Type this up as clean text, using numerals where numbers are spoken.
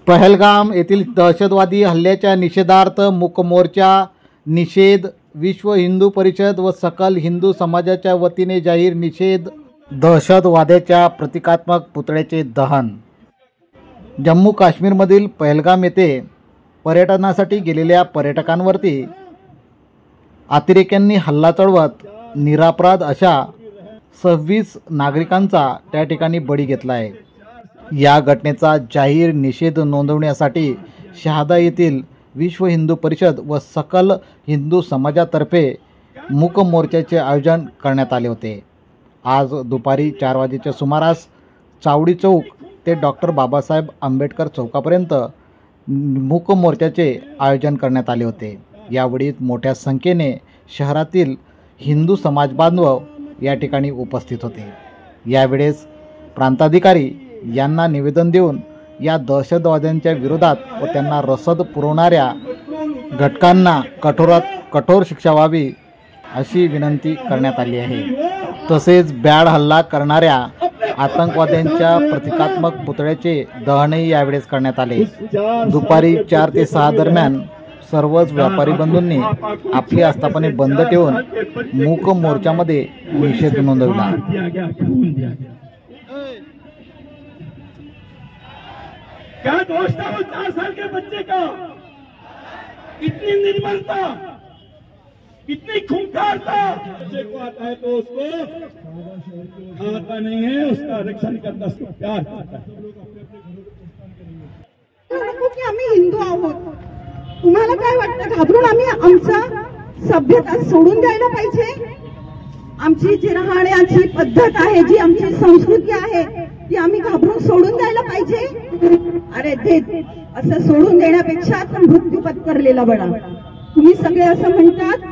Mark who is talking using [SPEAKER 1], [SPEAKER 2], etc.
[SPEAKER 1] पहलगाम येथील दहशतवादी हल्ल्याच्या निषेधार्थ मूक मोर्चा निषेध विश्व हिंदू परिषद व सकल हिंदू समाजाच्या वतीने जाहीर निषेध दहशतवाद्याच्या प्रतिकात्मक पुतळ्याचे दहन। जम्मू काश्मीरमधील पहलगाम येथे पर्यटनासाठी गेलेल्या पर्यटकांवरती अतिरेक्यांनी हल्ला चढवत निरपराध अशा 26 नागरिकांचा त्या ठिकाणी बळी घेतला आहे। या घटनेचा जाहीर निषेध नोंदवण्यासाठी शहादा येथील विश्व हिंदू परिषद व सकल हिंदू समाजातर्फे मूक मोर्चाचे आयोजन करण्यात आले होते। आज दुपारी 4 वाजेच्या सुमारास चावडी चौक ते डॉक्टर बाबासाहेब आंबेडकर चौकापर्यंत मूक मोर्चाचे आयोजन करण्यात आले होते। यावेळी मोठ्या संख्येने शहरातील हिंदू समाज बांधव या ठिकाणी उपस्थित होते। यावेळेस प्रांताधिकारी यांना निवेदन देऊन या दहशतवाद्यांच्या विरोधात व त्यांना रसद पुरवणाऱ्या घटकांना कठोरात कठोर शिक्षा व्हावी अशी विनंती करण्यात आली आहे। तसेच भ्याड हल्ला करणाऱ्या आतंकवाद्यांच्या प्रतिकात्मक पुतळ्याचे दहनही यावेळेस करण्यात आले। दुपारी 4 ते 6 दरम्यान सर्वच व्यापारी बंधूंनी आपली आस्थापने बंद ठेवून मूक मोर्चामध्ये निषेध नोंदवला।
[SPEAKER 2] क्या दोष था वो 4 साल के बच्चे का? इतनी निर्मलता, इतनी खूंखारता। बच्चे को आता है तो उसको आता नहीं है, उसका रक्षण करता, उसको प्यार करता है।
[SPEAKER 3] की आम्ही हिंदू आहोत, तुम्हाला काय वाटतं? घाबरून आम्ही आमचा सभ्यता सोडून द्यायला पाहिजे? आमची जी राहण्याची पद्धत आहे, जी आमची संस्कृती आहे, ती आम्ही घाबरून सोडून द्यायला पाहिजे? अरे ते असं सोडून देण्यापेक्षा मृत्यू पत्करलेला बरा। तुम्ही सगळे असं म्हणतात